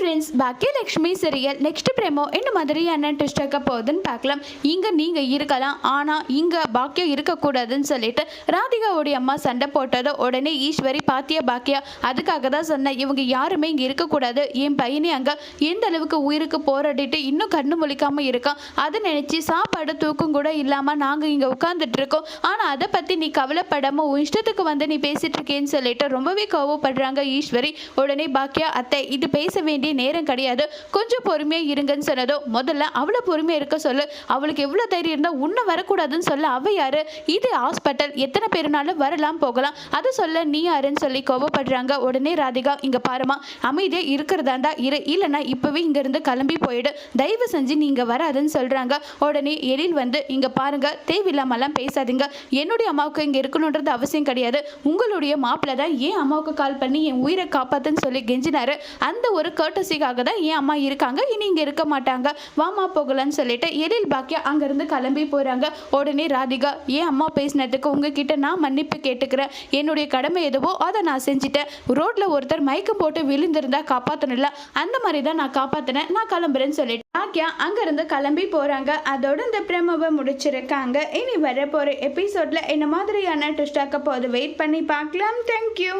Friends, Baakiyalakshmi serial next promo என்ன மாதிரியான twist ஆக்க போகுதுன்னு பார்க்கலாம். இங்கே நீங்கள் இருக்கலாம், ஆனால் இங்கே பாக்கியம் இருக்கக்கூடாதுன்னு சொல்லிட்டு ராதிகாவுடைய அம்மா சண்டை போட்டதோ உடனே ஈஸ்வரி பாத்தியா பாக்கியா, அதுக்காக தான் சொன்னேன் இவங்க யாருமே இங்கே இருக்கக்கூடாது. என் பையனே அங்கே எந்த அளவுக்கு உயிருக்கு போராடிட்டு இன்னும் கண்ணு முழிக்காமல் இருக்கான். அதை நினச்சி சாப்பாடு தூக்கம் கூட இல்லாமல் நாங்கள் இங்கே உட்காந்துட்டு இருக்கோம். ஆனால் அதை பற்றி நீ கவலைப்படாமல் உன் இஷ்டத்துக்கு வந்து நீ பேசிட்டு இருக்கேன்னு சொல்லிட்டு ரொம்பவே கோவப்படுறாங்க ஈஸ்வரி. உடனே பாக்கியா, அத்தை இது பேச வேண்டிய நேரம் கிடையாது, கொஞ்சம் பொறுமையா இருங்கன்னு சொன்னதோ முதல்ல அவளை பொறுமையா இருக்க சொல்லு. அவளுக்கு எவ்வளவு தைரியம் இருந்தா உன்னை வரக்கூடாதுன்னு சொல்ல அவ யாரு? இது ஹாஸ்பிட்டல், எத்தனை பேருனாலும் வரலாம் போகலாம், அதை சொல்ல நீ யாருன்னு சொல்லி கோபப்படுறாங்க. உடனே ராதிகா, இங்க பாருமா, அமைதியா இருக்கிறதாண்டா இரு, இல்லைன்னா இப்பவே இங்க இருந்து கிளம்பி போயிடு, தயவு செஞ்சு நீங்க வராதுன்னு சொல்றாங்க. உடனே எழில் வந்து, இங்க பாருங்க தேவையில்லாமலாம் பேசாதீங்க, என்னுடைய அம்மாவுக்கு இங்க இருக்கணுன்றது அவசியம் கிடையாது, உங்களுடைய மாப்பிள்ளை தான் என் அம்மாவுக்கு கால் பண்ணி என் உயிரை காப்பாத்துன்னு சொல்லி கெஞ்சினாரு. அந்த ஒரு கர்ட்டசிக்காக தான் என் அம்மா இருக்காங்க, இனி இங்க இருக்க மாட்டாங்க, வாமா போகலன்னு சொல்லிட்டு எழில் பாக்கியா அங்கிருந்து கிளம்பி போறாங்க. உடனே ராதிகா, என் அம்மா பேசினதுக்கு உங்ககிட்ட நான் மன்னிப்பு கேட்டுக்கிறேன், என்னுடைய கடமை எதுவோ அதை நான் செஞ்சுட்டேன், ரோட்ல ஒருத்தர் மயக்கம் போட்டு விழுந்திருந்தா காப்பாற்றணும்ல, அந்த மாதிரி தான் நான் காப்பாத்தினேன், நான் கிளம்புறேன்னு சொல்லிட்டு பாக்கியா அங்கிருந்து கிளம்பி போறாங்க. அதோட இந்த பிரேமவை முடிச்சிருக்காங்க. இனி வர போற எபிசோட்ல என்ன மாதிரியான ட்விஸ்ட் ஆக்க போது வெயிட் பண்ணி பார்க்கலாம். தேங்க்யூ.